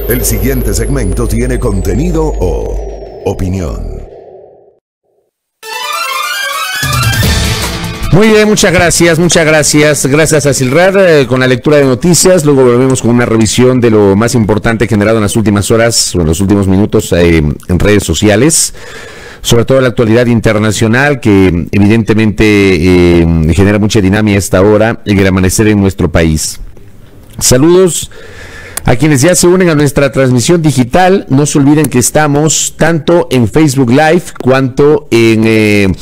El siguiente segmento tiene contenido o opinión. Muy bien, muchas gracias. Gracias a Silrar con la lectura de noticias. Luego volvemos con una revisión de lo más importante generado en las últimas horas o en los últimos minutos en redes sociales. Sobre todo la actualidad internacional que evidentemente genera mucha dinámica a esta hora en el amanecer en nuestro país. Saludos a quienes ya se unen a nuestra transmisión digital. No se olviden que estamos tanto en Facebook Live cuanto en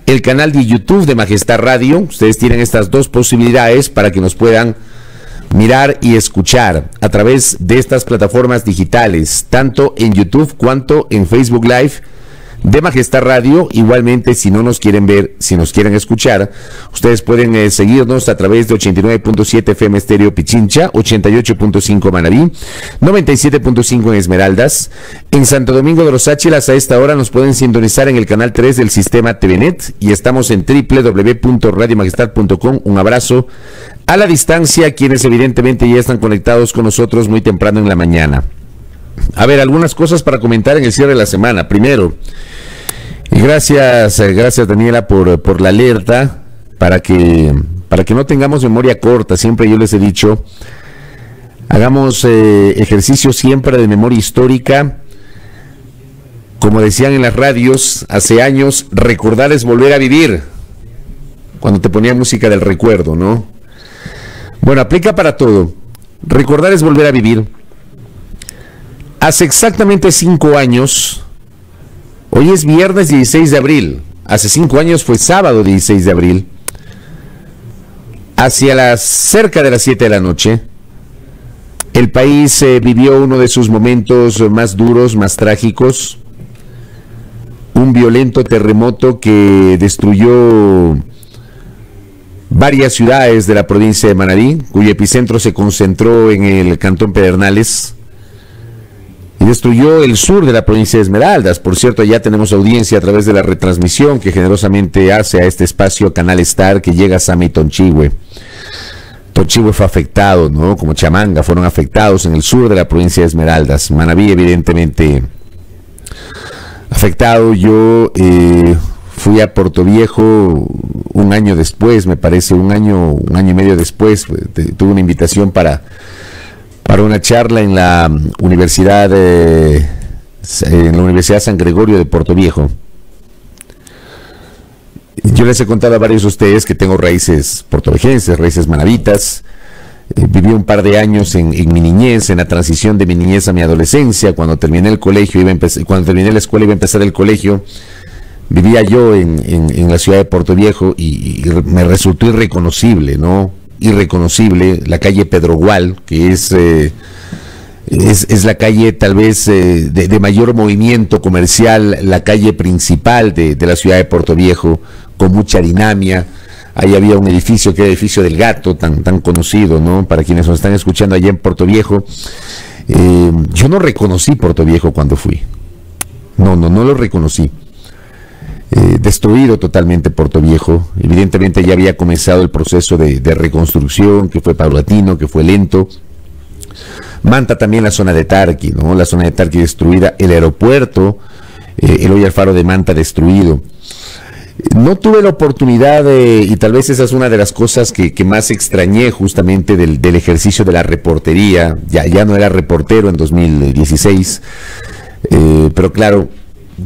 el canal de YouTube de Majestad Radio. Ustedes tienen estas dos posibilidades para que nos puedan mirar y escuchar a través de estas plataformas digitales, tanto en YouTube cuanto en Facebook Live de Majestad Radio. Igualmente, si no nos quieren ver, si nos quieren escuchar, ustedes pueden seguirnos a través de 89.7 FM Estéreo Pichincha, 88.5 Manabí, 97.5 en Esmeraldas. En Santo Domingo de los Áchilas a esta hora nos pueden sintonizar en el canal 3 del sistema TVNet y estamos en www.radiomajestad.com. Un abrazo a la distancia, quienes evidentemente ya están conectados con nosotros muy temprano en la mañana. A ver, algunas cosas para comentar en el cierre de la semana. Primero, y gracias Daniela por la alerta, para que no tengamos memoria corta. Siempre yo les he dicho, hagamos ejercicio siempre de memoria histórica. Como decían en las radios hace años, recordar es volver a vivir, cuando te ponía música del recuerdo, ¿no? Bueno, aplica para todo. Recordar es volver a vivir. Hace exactamente 5 años, hoy es viernes 16 de abril, hace 5 años fue sábado 16 de abril, cerca de las 7 de la noche, el país vivió uno de sus momentos más duros, más trágicos, un violento terremoto que destruyó varias ciudades de la provincia de Manabí, cuyo epicentro se concentró en el cantón Pedernales, y destruyó el sur de la provincia de Esmeraldas. Por cierto, ya tenemos audiencia a través de la retransmisión que generosamente hace a este espacio Canal Star, que llega a Sami Tonchihue. Tonchihue fue afectado, ¿no? Como Chamanga fueron afectados en el sur de la provincia de Esmeraldas. Manabí evidentemente afectado. Yo fui a Portoviejo un año después, me parece, un año y medio después. Tuve una invitación para una charla en la Universidad San Gregorio de Portoviejo. Yo les he contado a varios de ustedes que tengo raíces portovejenses, raíces manabitas. Viví un par de años en mi niñez, en la transición de mi niñez a mi adolescencia. Cuando terminé el colegio, cuando terminé la escuela iba a empezar el colegio. Vivía yo en la ciudad de Portoviejo y me resultó irreconocible, ¿no? Irreconocible la calle Pedro Gual, que es la calle tal vez de mayor movimiento comercial, la calle principal de la ciudad de Portoviejo, con mucha dinámica. Ahí había un edificio que era el edificio del Gato, tan conocido, ¿no? Para quienes nos están escuchando allá en Portoviejo. Yo no reconocí Portoviejo cuando fui. No lo reconocí. Destruido totalmente Portoviejo. Evidentemente ya había comenzado el proceso de reconstrucción, que fue paulatino, que fue lento. Manta también la zona de Tarqui, ¿no? La zona de Tarqui destruida, el aeropuerto, el hoy Alfaro de Manta destruido. No tuve la oportunidad y tal vez esa es una de las cosas que más extrañé justamente del ejercicio de la reportería. Ya no era reportero en 2016, pero claro,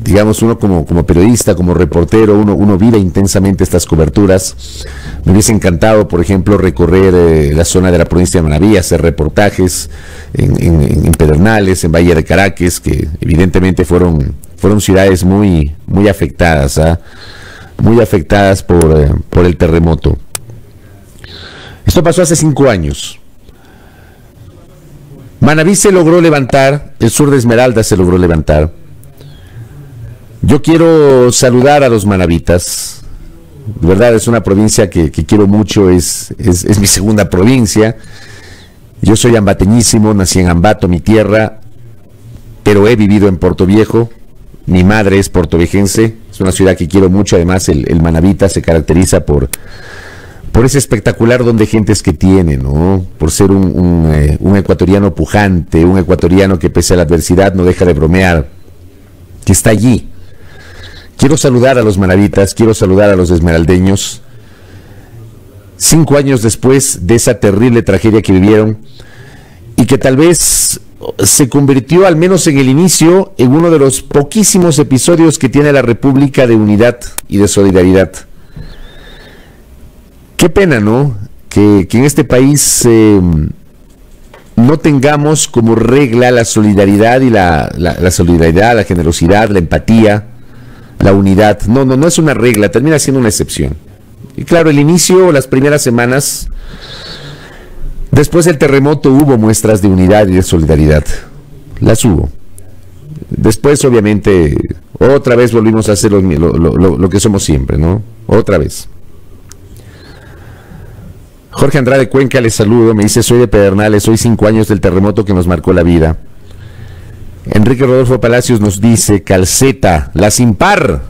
digamos, uno como periodista, como reportero, uno vive intensamente estas coberturas. Me hubiese encantado, por ejemplo, recorrer la zona de la provincia de Manabí, hacer reportajes en Pedernales, en Valle de Caracas, que evidentemente fueron ciudades muy afectadas, muy afectadas por el terremoto. Esto pasó hace 5 años. Manabí se logró levantar, el sur de Esmeraldas se logró levantar. Yo quiero saludar a los manabitas. De verdad, es una provincia que quiero mucho, es mi segunda provincia. Yo soy ambateñísimo, nací en Ambato, mi tierra, pero he vivido en Portoviejo. Mi madre es portovejense, es una ciudad que quiero mucho. Además, el manabita se caracteriza por por ese espectacular don de gentes que tiene, ¿no? Por ser un ecuatoriano pujante, un ecuatoriano que pese a la adversidad no deja de bromear, que está allí. Quiero saludar a los manavitas, quiero saludar a los esmeraldeños. 5 años después de esa terrible tragedia que vivieron y que tal vez se convirtió, al menos en el inicio, en uno de los poquísimos episodios que tiene la República de unidad y de solidaridad. Qué pena, ¿no? Que en este país no tengamos como regla la solidaridad y la solidaridad, la generosidad, la empatía, la unidad. No es una regla, termina siendo una excepción. Y claro, el inicio, las primeras semanas, después del terremoto hubo muestras de unidad y de solidaridad. Las hubo. Después, obviamente, otra vez volvimos a hacer lo que somos siempre, ¿no? Otra vez. Jorge Andrade Cuenca, les saludo, me dice, soy de Pedernales, hoy 5 años del terremoto que nos marcó la vida. Enrique Rodolfo Palacios nos dice, Calceta, la Sin Par,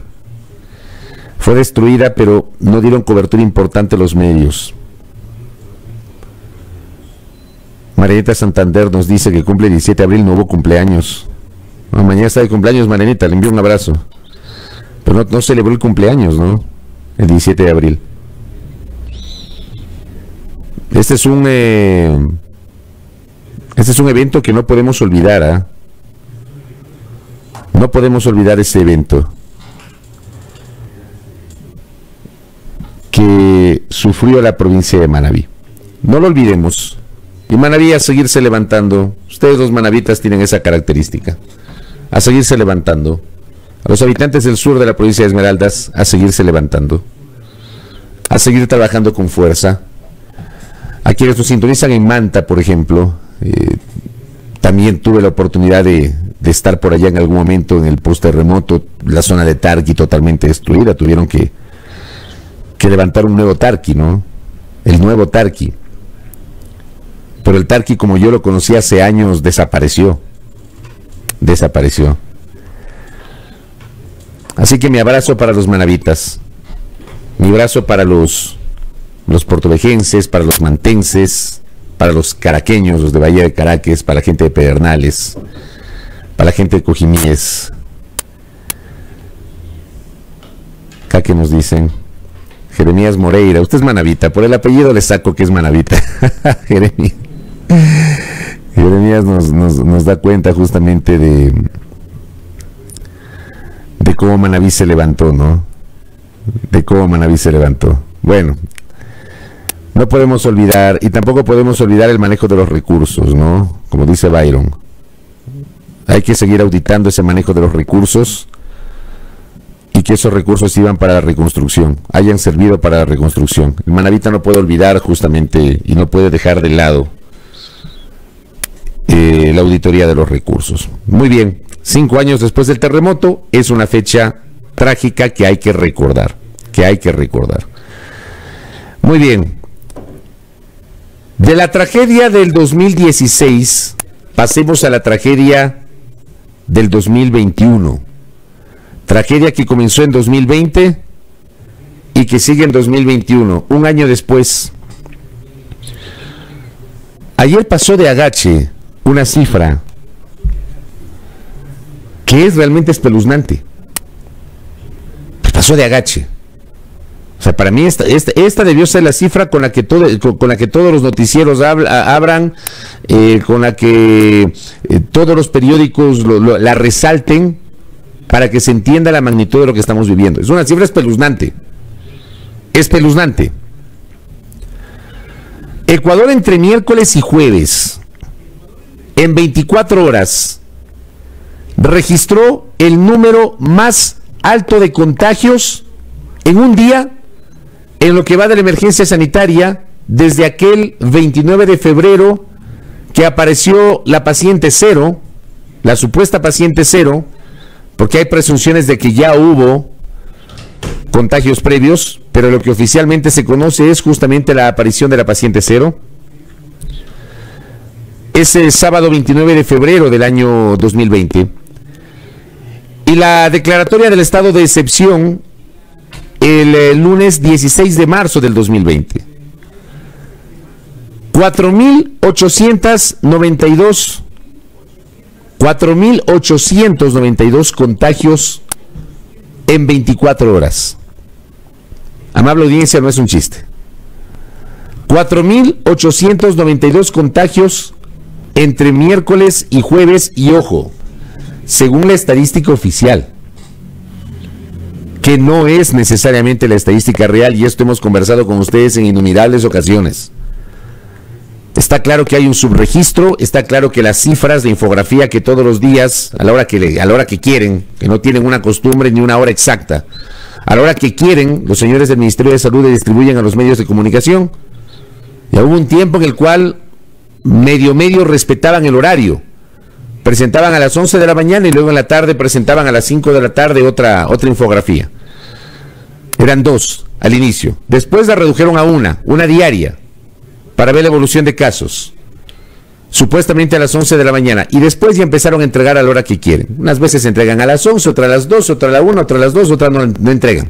fue destruida, pero no dieron cobertura importante los medios. Marianita Santander nos dice que cumple el 17 de abril, no hubo cumpleaños. No, mañana está de cumpleaños Marianita, le envío un abrazo. Pero no celebró el cumpleaños, ¿no? El 17 de abril. Este es un evento que no podemos olvidar, ¿eh? No podemos olvidar ese evento que sufrió la provincia de Manabí. No lo olvidemos. Y Manabí a seguirse levantando. Ustedes los manavitas tienen esa característica. A seguirse levantando. A los habitantes del sur de la provincia de Esmeraldas, a seguirse levantando. A seguir trabajando con fuerza. A quienes nos sintonizan en Manta, por ejemplo, también tuve la oportunidad de estar por allá en algún momento en el post-terremoto, la zona de Tarqui totalmente destruida, tuvieron que levantar un nuevo Tarqui, ¿no? El nuevo Tarqui. Pero el Tarqui, como yo lo conocí hace años, desapareció. Desapareció. Así que mi abrazo para los manavitas, mi abrazo para los portovejenses, para los mantenses, para los caraqueños, los de Bahía de Caracas, para la gente de Pedernales, para la gente de Cojimíes. Acá que nos dicen, Jeremías Moreira, usted es manavita, por el apellido le saco que es manavita. Jeremías nos da cuenta justamente de cómo Manaví se levantó, ¿no? De cómo Manaví se levantó. Bueno, no podemos olvidar, y tampoco podemos olvidar el manejo de los recursos, ¿no? Como dice Byron, hay que seguir auditando ese manejo de los recursos y que esos recursos iban para la reconstrucción, hayan servido para la reconstrucción. El manavita no puede olvidar justamente y no puede dejar de lado la auditoría de los recursos. Muy bien, 5 años después del terremoto es una fecha trágica que hay que recordar, Muy bien. De la tragedia del 2016 pasemos a la tragedia del 2021. Tragedia que comenzó en 2020 y que sigue en 2021, un año después. Ayer pasó de agache una cifra que es realmente espeluznante. Pasó de agache. O sea, para mí esta debió ser la cifra con la que todos los noticieros abran, con la que todos los periódicos la resalten, para que se entienda la magnitud de lo que estamos viviendo. Es una cifra espeluznante. Espeluznante. Ecuador entre miércoles y jueves, en 24 horas, registró el número más alto de contagios en un día en lo que va de la emergencia sanitaria desde aquel 29 de febrero que apareció la paciente cero, la supuesta paciente cero, porque hay presunciones de que ya hubo contagios previos, pero lo que oficialmente se conoce es justamente la aparición de la paciente cero. Ese sábado 29 de febrero del año 2020. Y la declaratoria del estado de excepción el lunes 16 de marzo del 2020. 4.892 contagios en 24 horas. Amable audiencia, no es un chiste. 4.892 contagios entre miércoles y jueves, y ojo, según la estadística oficial, que no es necesariamente la estadística real, y esto hemos conversado con ustedes en innumerables ocasiones. Está claro que hay un subregistro, está claro que las cifras de infografía que todos los días, a la hora que quieren, que no tienen una costumbre ni una hora exacta, a la hora que quieren, los señores del Ministerio de Salud le distribuyen a los medios de comunicación. Ya hubo un tiempo en el cual medio respetaban el horario. Presentaban a las 11 de la mañana y luego en la tarde presentaban a las 5 de la tarde otra infografía. Eran 2 al inicio. Después la redujeron a una diaria, para ver la evolución de casos. Supuestamente a las 11 de la mañana. Y después ya empezaron a entregar a la hora que quieren. Unas veces entregan a las 11, otras a las 2, otra a la 1, otra a las 2, otra no entregan.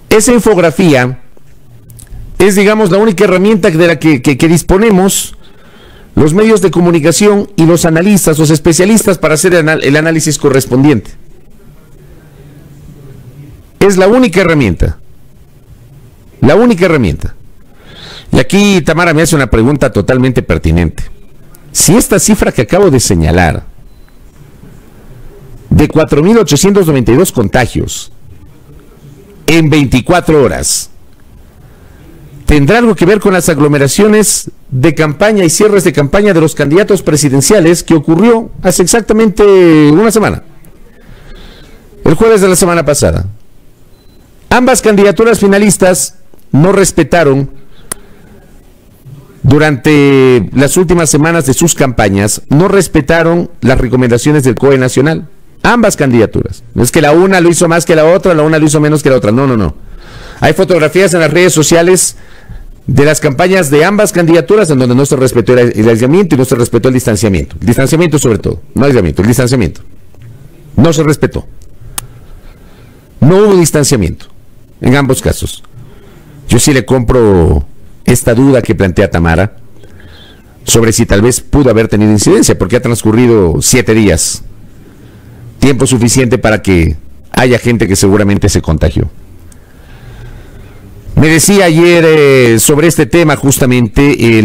Esa infografía es, digamos, la única herramienta de la que disponemos los medios de comunicación y los analistas, los especialistas, para hacer el análisis correspondiente. Es la única herramienta. La única herramienta. Y aquí Tamara me hace una pregunta totalmente pertinente. Si esta cifra que acabo de señalar, de 4.892 contagios en 24 horas, tendrá algo que ver con las aglomeraciones de campaña y cierres de campaña de los candidatos presidenciales que ocurrió hace exactamente una semana, el jueves de la semana pasada. Ambas candidaturas finalistas no respetaron durante las últimas semanas de sus campañas, no respetaron las recomendaciones del COE nacional. Ambas candidaturas. No es que la una lo hizo más que la otra, la una lo hizo menos que la otra. No. Hay fotografías en las redes sociales de las campañas de ambas candidaturas en donde no se respetó el aislamiento y no se respetó el distanciamiento. El distanciamiento sobre todo, no aislamiento, el distanciamiento. No se respetó. No hubo distanciamiento en ambos casos. Yo sí le compro esta duda que plantea Tamara sobre si tal vez pudo haber tenido incidencia, porque ha transcurrido 7 días, tiempo suficiente para que haya gente que seguramente se contagió. Me decía ayer sobre este tema justamente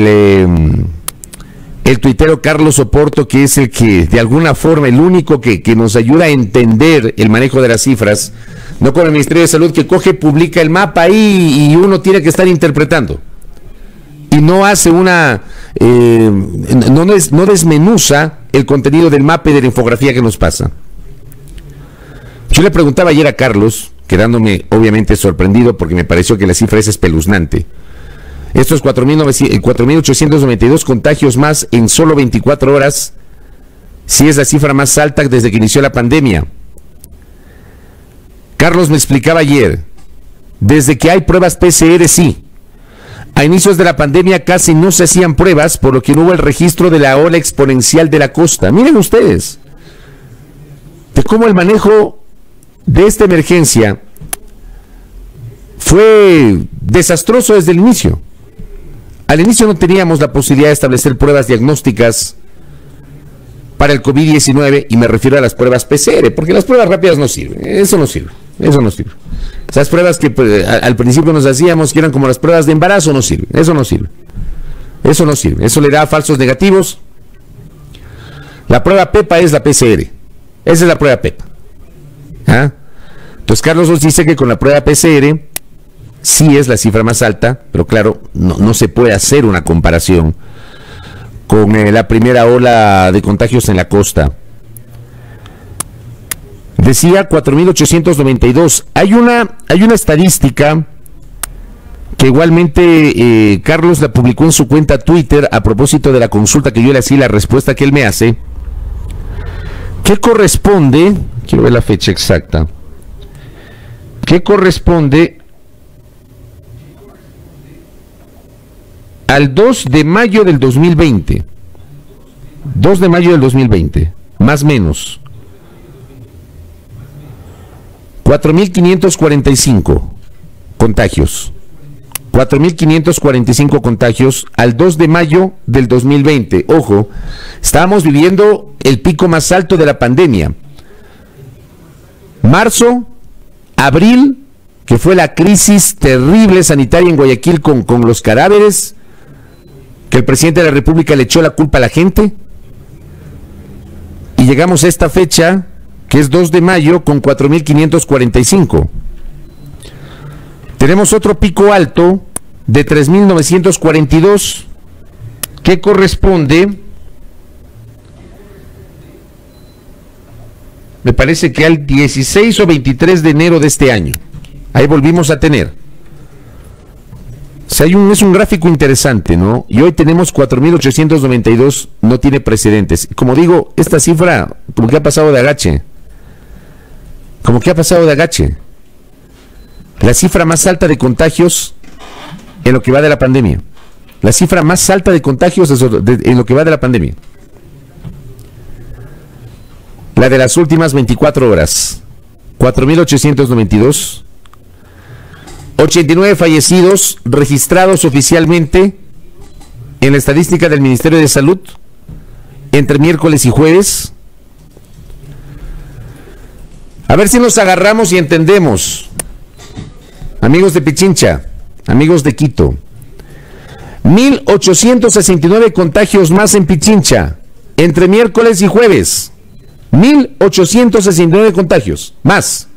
el tuitero Carlos Oporto, que es el que de alguna forma, el único que nos ayuda a entender el manejo de las cifras, no con el Ministerio de Salud, que coge, publica el mapa ahí y uno tiene que estar interpretando. Y no hace no desmenuza el contenido del mapa y de la infografía que nos pasa. Yo le preguntaba ayer a Carlos, quedándome obviamente sorprendido porque me pareció que la cifra es espeluznante. Estos 4.892 contagios más en solo 24 horas, sí es la cifra más alta desde que inició la pandemia. Carlos me explicaba ayer, desde que hay pruebas PCR, sí. A inicios de la pandemia casi no se hacían pruebas, por lo que no hubo el registro de la ola exponencial de la costa. Miren ustedes, de cómo el manejo de esta emergencia fue desastroso desde el inicio. Al inicio no teníamos la posibilidad de establecer pruebas diagnósticas para el COVID-19, y me refiero a las pruebas PCR, porque las pruebas rápidas no sirven, eso no sirve. Esas pruebas que al principio nos hacíamos, que eran como las pruebas de embarazo, no sirven, eso no sirve, eso le da falsos negativos. La prueba PEPA es la PCR, esa es la prueba PEPA. Entonces Carlos nos dice que con la prueba PCR sí es la cifra más alta, pero claro, no se puede hacer una comparación con la primera ola de contagios en la costa. Decía 4.892. Hay una estadística que igualmente Carlos la publicó en su cuenta Twitter a propósito de la consulta que yo le hacía, la respuesta que él me hace, que corresponde, quiero ver la fecha exacta, que corresponde al 2 de mayo del 2020. 2 de mayo del 2020, más o menos. 4.545 contagios. 4.545 contagios al 2 de mayo del 2020. Ojo, estábamos viviendo el pico más alto de la pandemia. Marzo, abril, que fue la crisis terrible sanitaria en Guayaquil con los cadáveres, que el presidente de la República le echó la culpa a la gente. Y llegamos a esta fecha, que es 2 de mayo, con 4.545. Tenemos otro pico alto de 3.942, que corresponde, me parece que al 16 o 23 de enero de este año. Ahí volvimos a tener. O sea, es un gráfico interesante, ¿no? Y hoy tenemos 4.892, no tiene precedentes. Como digo, esta cifra como que ha pasado de agache. Como que ha pasado de agache. La cifra más alta de contagios en lo que va de la pandemia. La cifra más alta de contagios en lo que va de la pandemia. La de las últimas 24 horas. 4.892. 89 fallecidos registrados oficialmente en la estadística del Ministerio de Salud entre miércoles y jueves. A ver si nos agarramos y entendemos. Amigos de Pichincha, amigos de Quito, 1.869 contagios más en Pichincha entre miércoles y jueves. 1.869 contagios más.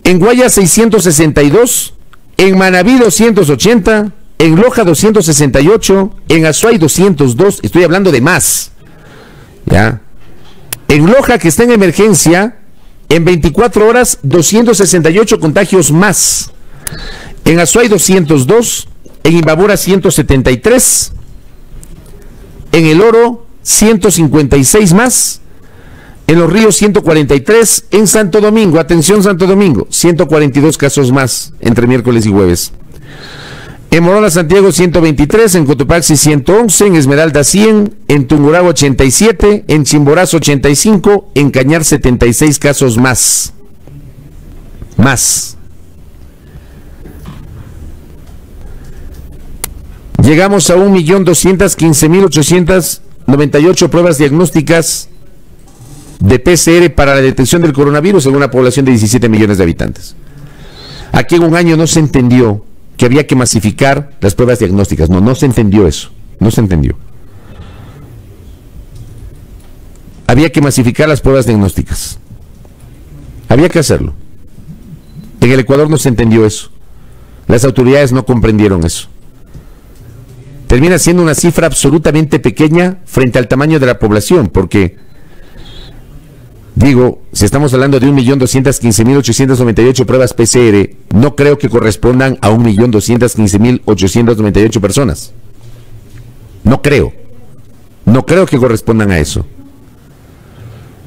En Guaya 662, en Manabí 280, en Loja 268, en Azuay 202, estoy hablando de más. ¿Ya? En Loja, que está en emergencia, en 24 horas 268 contagios más. En Azuay 202, en Imbabura 173, en El Oro 156 más. En Los Ríos 143, en Santo Domingo, atención Santo Domingo, 142 casos más entre miércoles y jueves. En Morola, Santiago 123, en Cotopaxi 111, en Esmeralda 100, en Tungurahua 87, en Chimborazo 85, en Cañar 76 casos más. Más. Llegamos a 1.215.898 pruebas diagnósticas de PCR para la detección del coronavirus en una población de 17 millones de habitantes. Aquí en un año no se entendió que había que masificar las pruebas diagnósticas. No se entendió eso. No se entendió. Había que masificar las pruebas diagnósticas. Había que hacerlo. En el Ecuador no se entendió eso. Las autoridades no comprendieron eso. Termina siendo una cifra absolutamente pequeña frente al tamaño de la población, porque digo, si estamos hablando de 1.215.898 pruebas PCR, no creo que correspondan a 1.215.898 personas. No creo. No creo que correspondan a eso.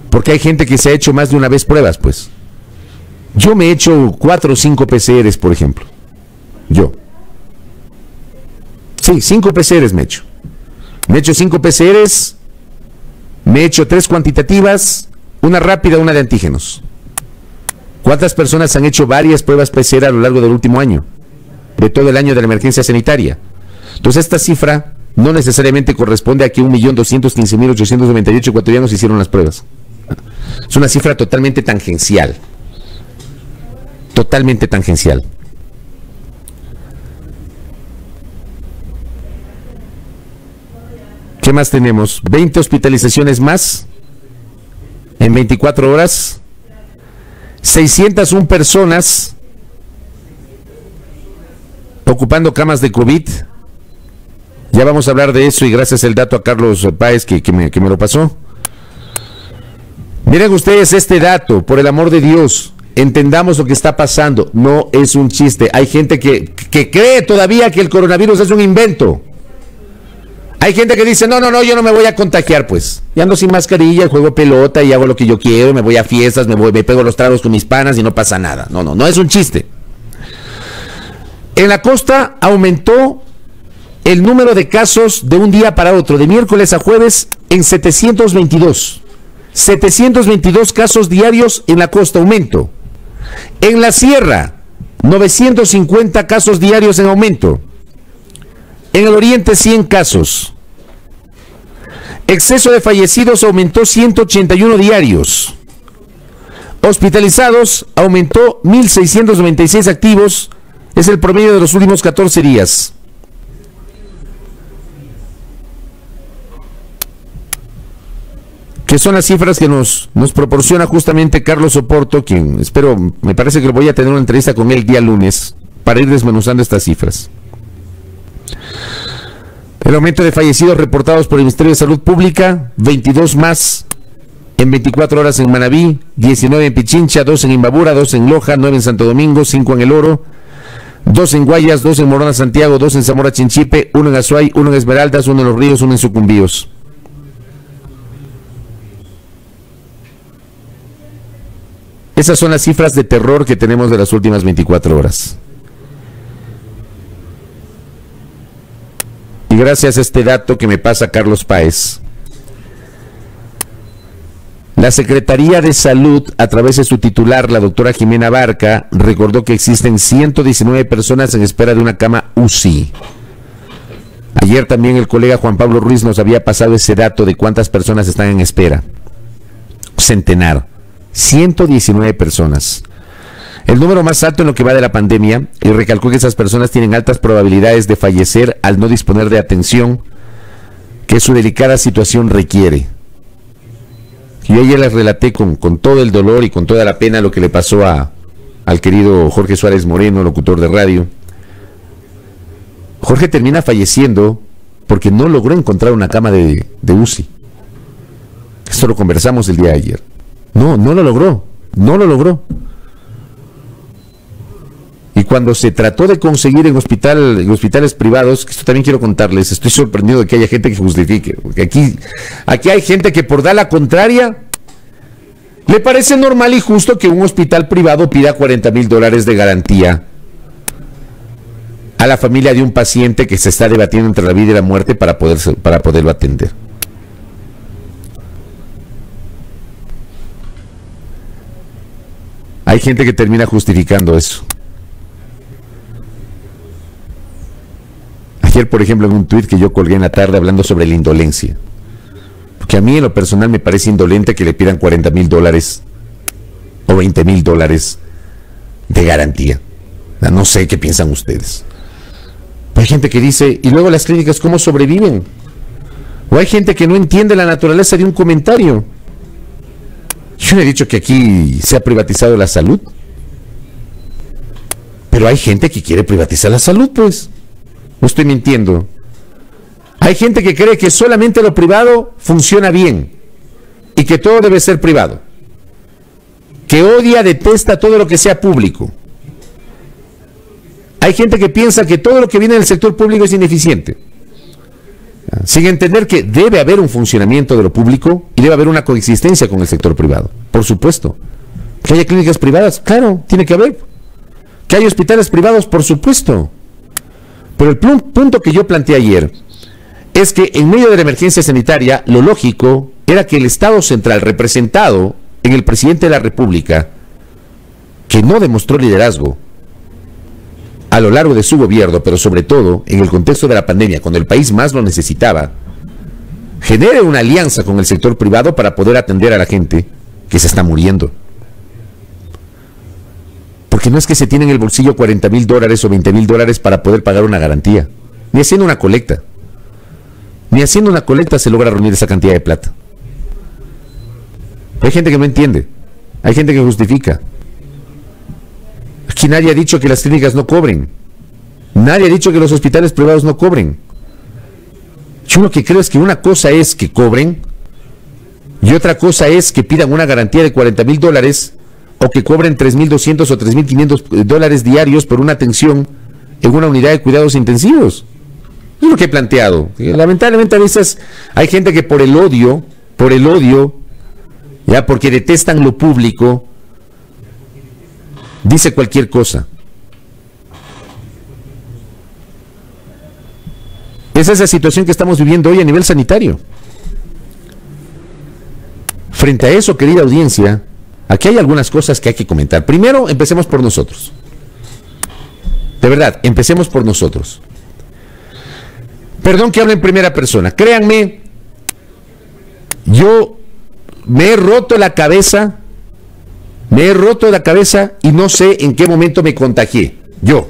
Porque hay gente que se ha hecho más de una vez pruebas, pues. Yo me he hecho 4 o 5 PCRs, por ejemplo. Yo. Sí, 5 PCRs me he hecho. Me he hecho 5 PCRs, me he hecho 3 cuantitativas, una rápida, una de antígenos. ¿Cuántas personas han hecho varias pruebas PCR a lo largo del último año? De todo el año de la emergencia sanitaria. Entonces esta cifra no necesariamente corresponde a que 1.215.898 ecuatorianos hicieron las pruebas. Es una cifra totalmente tangencial. Totalmente tangencial. ¿Qué más tenemos? 20 hospitalizaciones más en 24 horas. 601 personas ocupando camas de COVID. Ya vamos a hablar de eso y gracias al dato a Carlos Páez que me lo pasó. Miren ustedes este dato, por el amor de Dios, entendamos lo que está pasando. No es un chiste. Hay gente que cree todavía que el coronavirus es un invento. Hay gente que dice, no, yo no me voy a contagiar, pues. Y ando sin mascarilla, juego pelota y hago lo que yo quiero, me voy a fiestas, me pego los tragos con mis panas y no pasa nada. No es un chiste. En la costa aumentó el número de casos de un día para otro, de miércoles a jueves, en 722. 722 casos diarios en la costa, aumento. En la sierra, 950 casos diarios en aumento. En el Oriente, 100 casos. Exceso de fallecidos aumentó 181 diarios. Hospitalizados aumentó 1.696 activos. Es el promedio de los últimos 14 días. Que son las cifras que nos proporciona justamente Carlos Oporto, quien me parece que voy a tener una entrevista con él el día lunes para ir desmenuzando estas cifras. El aumento de fallecidos reportados por el Ministerio de Salud Pública, 22 más en 24 horas en Manabí, 19 en Pichincha, 2 en Imbabura, 2 en Loja, 9 en Santo Domingo, 5 en El Oro, 2 en Guayas, 2 en Morona Santiago, 2 en Zamora Chinchipe, 1 en Azuay, 1 en Esmeraldas, 1 en Los Ríos, 1 en Sucumbíos. Esas son las cifras de terror que tenemos de las últimas 24 horas. Y gracias a este dato que me pasa Carlos Páez, la Secretaría de Salud, a través de su titular, la doctora Jimena Barca, recordó que existen 119 personas en espera de una cama UCI. Ayer también el colega Juan Pablo Ruiz nos había pasado ese dato de cuántas personas están en espera. Centenar. 119 personas. El número más alto en lo que va de la pandemia, y recalcó que esas personas tienen altas probabilidades de fallecer al no disponer de atención que su delicada situación requiere. Yo ayer les relaté con todo el dolor y con toda la pena lo que le pasó al querido Jorge Suárez Moreno, locutor de radio. Jorge termina falleciendo porque no logró encontrar una cama de UCI. Esto lo conversamos el día de ayer. No lo logró. Y cuando se trató de conseguir en hospitales privados, que esto también quiero contarles, estoy sorprendido de que haya gente que justifique, porque aquí hay gente que por dar la contraria, le parece normal y justo que un hospital privado pida $40,000 de garantía a la familia de un paciente que se está debatiendo entre la vida y la muerte para poderlo atender. Hay gente que termina justificando eso. Ayer, por ejemplo, en un tuit que yo colgué en la tarde hablando sobre la indolencia. Porque a mí en lo personal me parece indolente que le pidan $40,000 o $20,000 de garantía. No sé qué piensan ustedes. Hay gente que dice, ¿y luego las clínicas cómo sobreviven? O hay gente que no entiende la naturaleza de un comentario. Yo no he dicho que aquí se ha privatizado la salud, pero hay gente que quiere privatizar la salud, pues. No estoy mintiendo. Hay gente que cree que solamente lo privado funciona bien y que todo debe ser privado, que odia, detesta todo lo que sea público. Hay gente que piensa que todo lo que viene del sector público es ineficiente, sin entender que debe haber un funcionamiento de lo público y debe haber una coexistencia con el sector privado. Por supuesto. Que haya clínicas privadas, claro, tiene que haber. Que haya hospitales privados, por supuesto. Pero el punto que yo planteé ayer es que en medio de la emergencia sanitaria, lo lógico era que el Estado central, representado en el presidente de la República, que no demostró liderazgo a lo largo de su gobierno, pero sobre todo en el contexto de la pandemia, cuando el país más lo necesitaba, genere una alianza con el sector privado para poder atender a la gente que se está muriendo. Porque no es que se tiene en el bolsillo $40,000 o $20,000 para poder pagar una garantía, ni haciendo una colecta. Ni haciendo una colecta se logra reunir esa cantidad de plata. Hay gente que no entiende, hay gente que justifica. Aquí nadie ha dicho que las clínicas no cobren. Nadie ha dicho que los hospitales privados no cobren. Yo lo que creo es que una cosa es que cobren y otra cosa es que pidan una garantía de $40,000 o que cobren $3,200 o $3,500 diarios por una atención en una unidad de cuidados intensivos. Es lo que he planteado. Lamentablemente a veces hay gente que por el odio, ya porque detestan lo público, dice cualquier cosa. Esa es la situación que estamos viviendo hoy a nivel sanitario. Frente a eso, querida audiencia, aquí hay algunas cosas que hay que comentar. Primero, empecemos por nosotros. De verdad, empecemos por nosotros. Perdón que hable en primera persona. Créanme, yo me he roto la cabeza y no sé en qué momento me contagié. Yo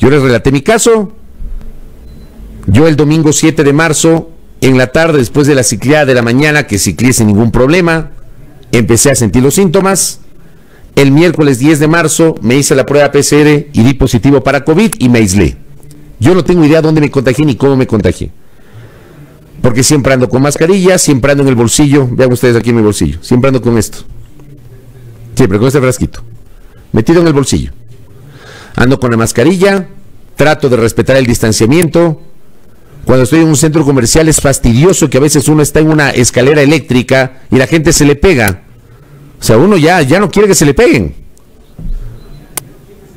les relaté mi caso. Yo el domingo 7 de marzo, en la tarde, después de la cicleada de la mañana, que ciclé sin ningún problema, empecé a sentir los síntomas. El miércoles 10 de marzo me hice la prueba PCR y di positivo para COVID y me aislé. Yo no tengo idea dónde me contagié ni cómo me contagié. Porque siempre ando con mascarilla, siempre ando en el bolsillo. Vean ustedes aquí en mi bolsillo. Siempre ando con esto. Siempre con este frasquito. Metido en el bolsillo. Ando con la mascarilla. Trato de respetar el distanciamiento. Cuando estoy en un centro comercial es fastidioso que a veces uno está en una escalera eléctrica y la gente se le pega. O sea, uno ya no quiere que se le peguen.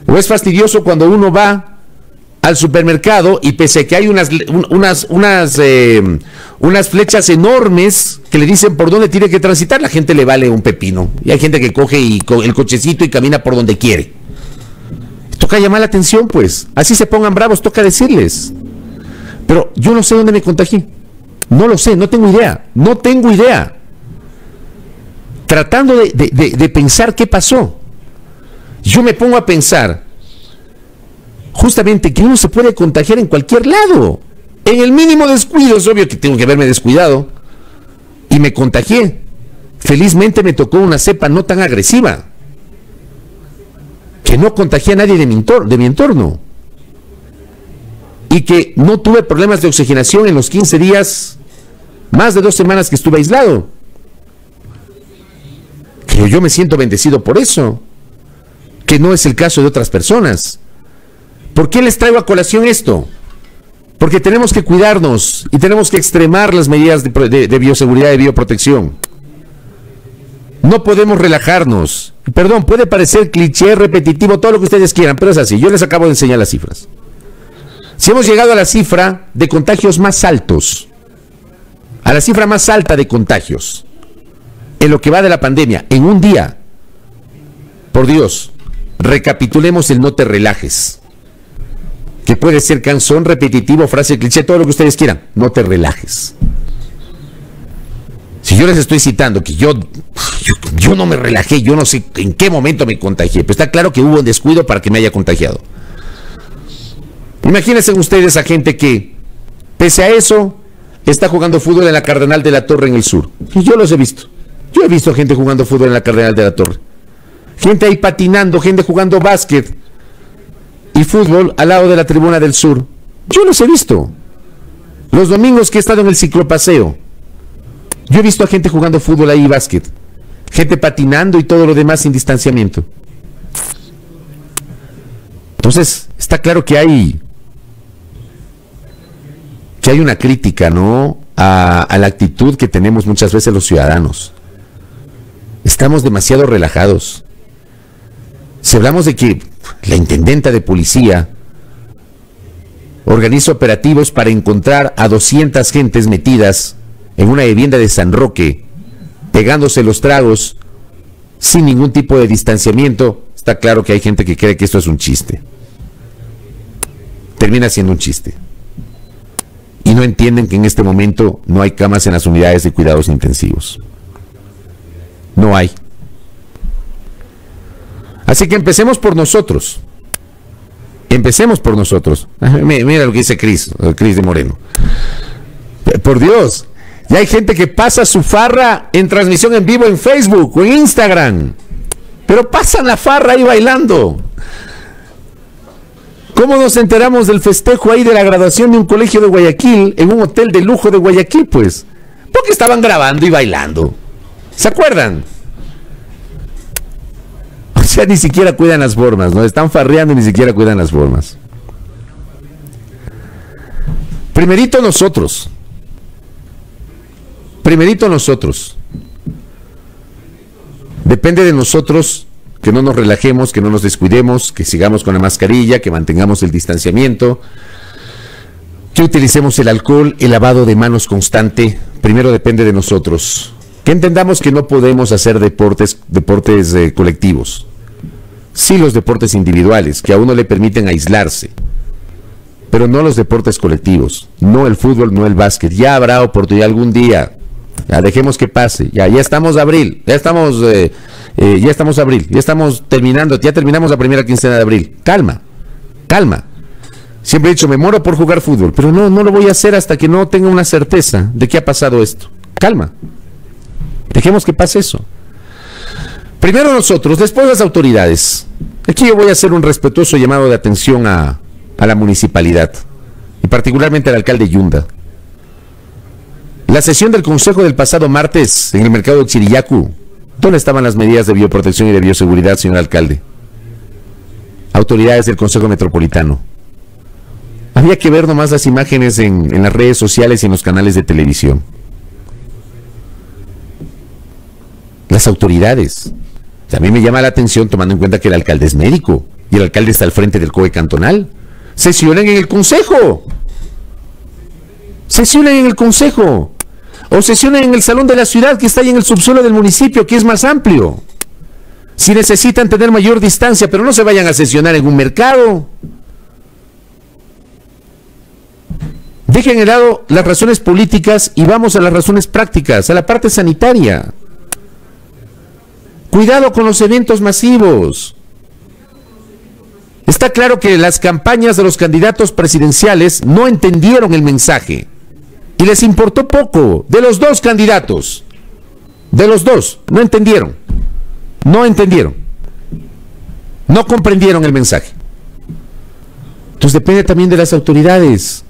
O es fastidioso cuando uno va al supermercado y pese a que hay unas flechas enormes que le dicen por dónde tiene que transitar, la gente le vale un pepino. Y hay gente que coge el cochecito y camina por donde quiere. Toca llamar la atención, pues. Así se pongan bravos, toca decirles. Pero yo no sé dónde me contagié. No lo sé, no tengo idea. No tengo idea. Tratando de pensar qué pasó. Yo me pongo a pensar justamente que uno se puede contagiar en cualquier lado. En el mínimo descuido, es obvio que tengo que haberme descuidado. Y me contagié. Felizmente me tocó una cepa no tan agresiva, que no contagié a nadie de mi entorno. Y que no tuve problemas de oxigenación en los 15 días, más de 2 semanas que estuve aislado. Que yo me siento bendecido por eso. Que no es el caso de otras personas. ¿Por qué les traigo a colación esto? Porque tenemos que cuidarnos y tenemos que extremar las medidas de bioseguridad y bioprotección. No podemos relajarnos. Perdón, puede parecer cliché, repetitivo, todo lo que ustedes quieran, pero es así. Yo les acabo de enseñar las cifras. Si hemos llegado a la cifra de contagios más altos, a la cifra más alta de contagios, en lo que va de la pandemia, en un día, por Dios, recapitulemos el no te relajes. Que puede ser canción, repetitivo, frase, cliché, todo lo que ustedes quieran. No te relajes. Si yo les estoy citando que yo no me relajé, yo no sé en qué momento me contagié, pero está claro que hubo un descuido para que me haya contagiado. Imagínense ustedes a gente que, pese a eso, está jugando fútbol en la Cardenal de la Torre en el sur. Y yo los he visto. Yo he visto gente jugando fútbol en la Cardenal de la Torre. Gente ahí patinando, gente jugando básquet y fútbol al lado de la Tribuna del Sur. Yo los he visto. Los domingos que he estado en el ciclopaseo, yo he visto a gente jugando fútbol ahí y básquet. Gente patinando y todo lo demás sin distanciamiento. Entonces, está claro que hay una crítica, ¿no?, a la actitud que tenemos muchas veces los ciudadanos. Estamos demasiado relajados. Si hablamos de que la intendenta de policía organiza operativos para encontrar a 200 gentes metidas en una vivienda de San Roque, pegándose los tragos sin ningún tipo de distanciamiento, está claro que hay gente que cree que esto es un chiste. Termina siendo un chiste. Y no entienden que en este momento no hay camas en las unidades de cuidados intensivos. No hay. Así que empecemos por nosotros. Empecemos por nosotros. Mira lo que dice Cris de Moreno. Por Dios, ya hay gente que pasa su farra en transmisión en vivo en Facebook o en Instagram. Pero pasan la farra ahí bailando. ¿Cómo nos enteramos del festejo ahí de la graduación de un colegio de Guayaquil en un hotel de lujo de Guayaquil? Pues, porque estaban grabando y bailando. ¿Se acuerdan? O sea, ni siquiera cuidan las formas, ¿no? Están farreando y ni siquiera cuidan las formas. Primerito nosotros. Primerito nosotros. Depende de nosotros que no nos relajemos, que no nos descuidemos, que sigamos con la mascarilla, que mantengamos el distanciamiento, que utilicemos el alcohol, el lavado de manos constante. Primero depende de nosotros. Que entendamos que no podemos hacer deportes colectivos. Sí, los deportes individuales, que a uno le permiten aislarse, pero no los deportes colectivos, no el fútbol, no el básquet. Ya habrá oportunidad algún día. Ya dejemos que pase. Ya estamos abril, ya estamos terminando, ya terminamos la primera quincena de abril. Calma. Siempre he dicho, me muero por jugar fútbol, pero no lo voy a hacer hasta que no tenga una certeza de que ha pasado esto. Calma. Dejemos que pase eso. Primero nosotros, después las autoridades. Aquí yo voy a hacer un respetuoso llamado de atención a la municipalidad, y particularmente al alcalde Yunda. La sesión del consejo del pasado martes en el mercado de Chiriyacu, ¿dónde estaban las medidas de bioprotección y de bioseguridad, señor alcalde? Autoridades del Consejo Metropolitano. Había que ver nomás las imágenes en las redes sociales y en los canales de televisión. Las autoridades. A mí me llama la atención, tomando en cuenta que el alcalde es médico y el alcalde está al frente del COE cantonal. Sesionen en el consejo. Sesionen en el consejo. O sesionen en el salón de la ciudad que está ahí en el subsuelo del municipio, que es más amplio. Si necesitan tener mayor distancia, pero no se vayan a sesionar en un mercado. Dejen de lado las razones políticas y vamos a las razones prácticas, a la parte sanitaria. Cuidado con los eventos masivos. Está claro que las campañas de los candidatos presidenciales no entendieron el mensaje y les importó poco. De los dos candidatos, de los dos, no entendieron, no comprendieron el mensaje. Entonces depende también de las autoridades.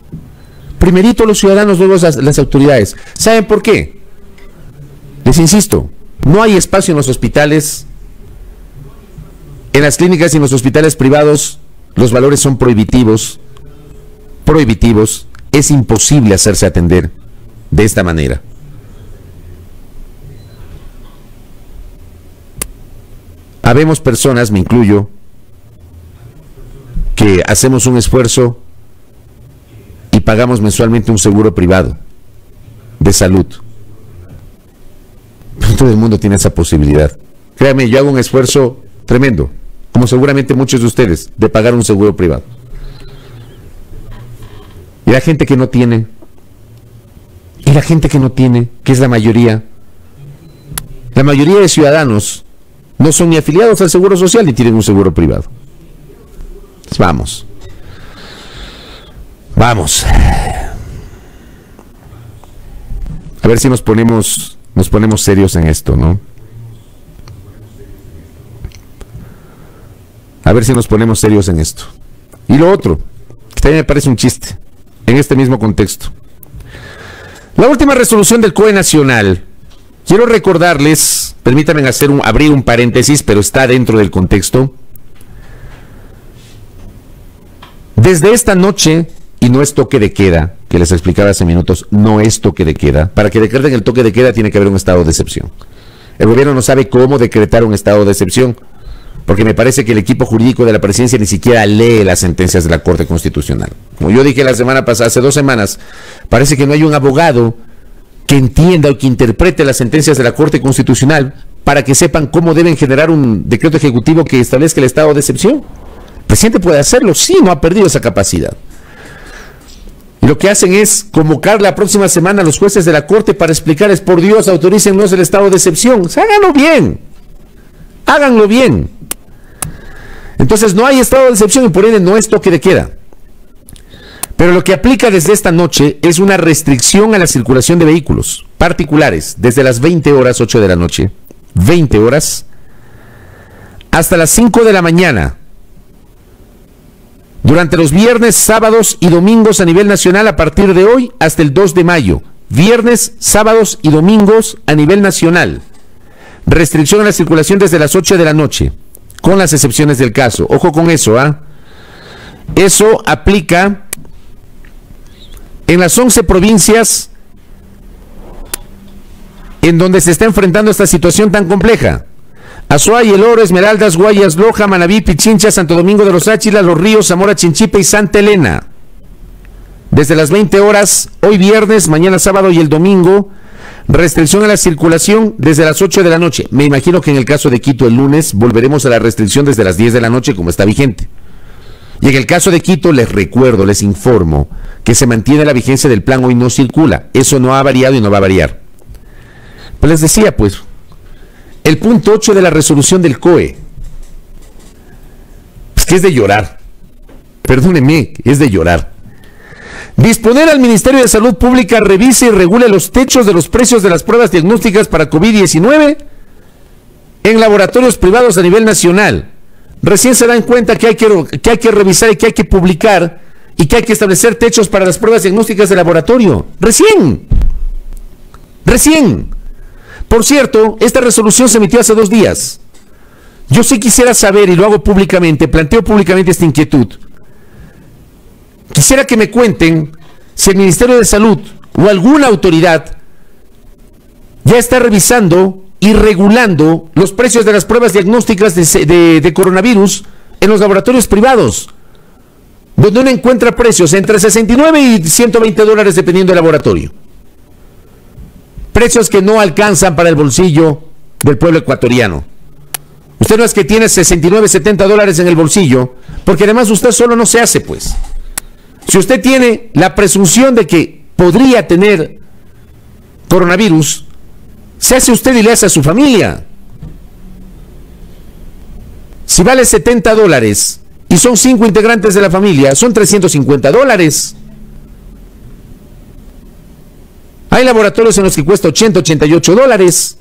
Primerito los ciudadanos, luego las autoridades. ¿Saben por qué? Les insisto, no hay espacio en los hospitales. En las clínicas y en los hospitales privados los valores son prohibitivos. Es imposible hacerse atender de esta manera. Habemos personas, me incluyo, que hacemos un esfuerzo y pagamos mensualmente un seguro privado de salud. Todo el mundo tiene esa posibilidad. Créame, yo hago un esfuerzo tremendo, como seguramente muchos de ustedes, de pagar un seguro privado. Y la gente que no tiene, que es la mayoría de ciudadanos no son ni afiliados al Seguro Social ni tienen un seguro privado. Vamos. A ver si nos ponemos serios en esto, ¿no? A ver si nos ponemos serios en esto. Y lo otro, que también me parece un chiste, en este mismo contexto. La última resolución del COE Nacional, quiero recordarles, permítanme abrir un paréntesis, pero está dentro del contexto. Desde esta noche, y no es toque de queda, que les explicaba hace minutos, no es toque de queda. Para que decreten el toque de queda tiene que haber un estado de excepción. El gobierno no sabe cómo decretar un estado de excepción, porque me parece que el equipo jurídico de la presidencia ni siquiera lee las sentencias de la Corte Constitucional. Como yo dije la semana pasada, hace 2 semanas, parece que no hay un abogado que entienda o que interprete las sentencias de la Corte Constitucional para que sepan cómo deben generar un decreto ejecutivo que establezca el estado de excepción. El presidente puede hacerlo, sí, no ha perdido esa capacidad. Y lo que hacen es convocar la próxima semana a los jueces de la Corte para explicarles, por Dios, autorícennos el estado de excepción. O sea, háganlo bien. Entonces no hay estado de excepción y por ende no es toque de queda. Pero lo que aplica desde esta noche es una restricción a la circulación de vehículos particulares desde las 20 horas, 8 de la noche, 20 horas, hasta las 5 de la mañana. Durante los viernes, sábados y domingos a nivel nacional a partir de hoy hasta el 2 de mayo. Viernes, sábados y domingos a nivel nacional. Restricción a la circulación desde las 8 de la noche, con las excepciones del caso. Ojo con eso, Eso aplica en las 11 provincias en donde se está enfrentando esta situación tan compleja. Azuay, El Oro, Esmeraldas, Guayas, Loja, Manabí, Pichincha, Santo Domingo de los Áchilas, Los Ríos, Zamora, Chinchipe y Santa Elena. Desde las 20 horas, hoy viernes, mañana sábado y el domingo, Restricción a la circulación desde las 8 de la noche. Me imagino que en el caso de Quito el lunes volveremos a la restricción desde las 10 de la noche como está vigente. Y en el caso de Quito les recuerdo, les informo que se mantiene la vigencia del plan Hoy No Circula. Eso no ha variado y no va a variar. Pues les decía, pues, el punto 8 de la resolución del COE, pues que es de llorar. Perdónenme, es de llorar. Disponer al Ministerio de Salud Pública revise y regule los techos de los precios de las pruebas diagnósticas para COVID-19 en laboratorios privados a nivel nacional. Recién se dan cuenta que hay que revisar y que hay que publicar y que hay que establecer techos para las pruebas diagnósticas de laboratorio. Recién. Por cierto, esta resolución se emitió hace 2 días. Yo sí quisiera saber, y lo hago públicamente, planteo públicamente esta inquietud. Quisiera que me cuenten si el Ministerio de Salud o alguna autoridad ya está revisando y regulando los precios de las pruebas diagnósticas de coronavirus en los laboratorios privados, donde uno encuentra precios entre 69 y 120 dólares dependiendo del laboratorio. Precios que no alcanzan para el bolsillo del pueblo ecuatoriano. Usted no es que tiene 69, 70 dólares en el bolsillo, porque además usted solo no se hace, pues. Si usted tiene la presunción de que podría tener coronavirus, se hace usted y le hace a su familia. Si vale 70 dólares y son 5 integrantes de la familia, son 350 dólares. Hay laboratorios en los que cuesta 80, 88 dólares.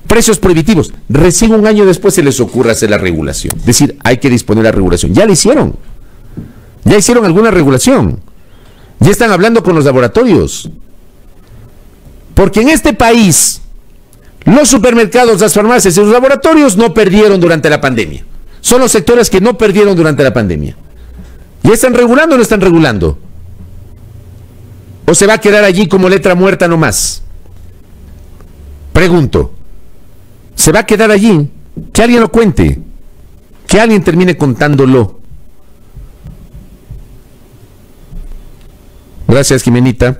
Precios prohibitivos. Recién un año después se les ocurre hacer la regulación. Es decir, hay que disponer la regulación. Ya la hicieron. Ya hicieron alguna regulación. Ya están hablando con los laboratorios. Porque en este país, los supermercados, las farmacias y los laboratorios no perdieron durante la pandemia. Son los sectores que no perdieron durante la pandemia. ¿Ya están regulando o no están regulando? ¿O se va a quedar allí como letra muerta nomás? Pregunto. ¿Se va a quedar allí? Que alguien lo cuente. Que alguien termine contándolo. Gracias, Jimenita.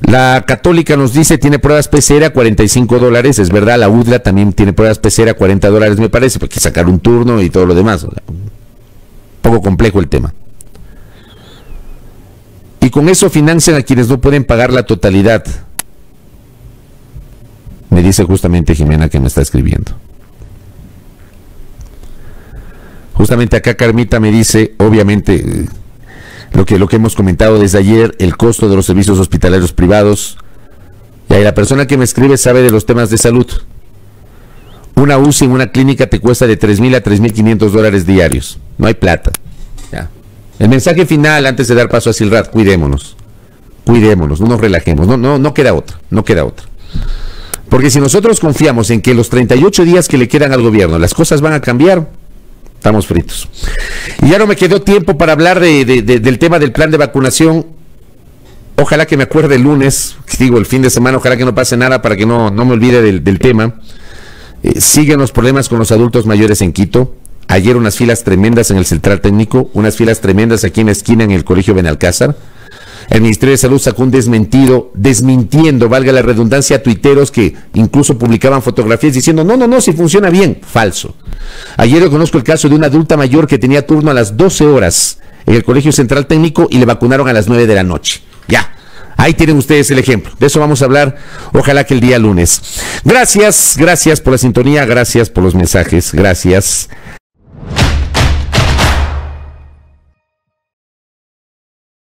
La Católica nos dice, tiene pruebas PCR a 45 dólares. Es verdad, la UDLA también tiene pruebas PCR a 40 dólares, me parece, porque sacar un turno y todo lo demás. Un poco complejo el tema. Y con eso financian a quienes no pueden pagar la totalidad. Me dice justamente Jimena que me está escribiendo. Justamente acá Carmita me dice, obviamente, lo que hemos comentado desde ayer, el costo de los servicios hospitalarios privados. Y ahí la persona que me escribe sabe de los temas de salud. Una UCI en una clínica te cuesta de 3,000 a 3,500 dólares diarios. No hay plata. Ya. El mensaje final, antes de dar paso a Silrat, cuidémonos, no nos relajemos, no queda otra. Porque si nosotros confiamos en que los 38 días que le quedan al gobierno, las cosas van a cambiar, estamos fritos. Y ya no me quedó tiempo para hablar del tema del plan de vacunación. Ojalá que me acuerde el lunes, digo el fin de semana, ojalá que no pase nada para que no me olvide del tema. Siguen los problemas con los adultos mayores en Quito. Ayer unas filas tremendas en el central técnico, unas filas tremendas aquí en la esquina en el colegio Benalcázar. El Ministerio de Salud sacó un desmintiendo, valga la redundancia, a tuiteros que incluso publicaban fotografías diciendo, no, si funciona bien. Falso. Ayer yo conozco el caso de una adulta mayor que tenía turno a las 12 horas en el colegio central técnico y le vacunaron a las 9 de la noche. Ya. Ahí tienen ustedes el ejemplo. De eso vamos a hablar, ojalá que el día lunes. Gracias por la sintonía, gracias por los mensajes, gracias.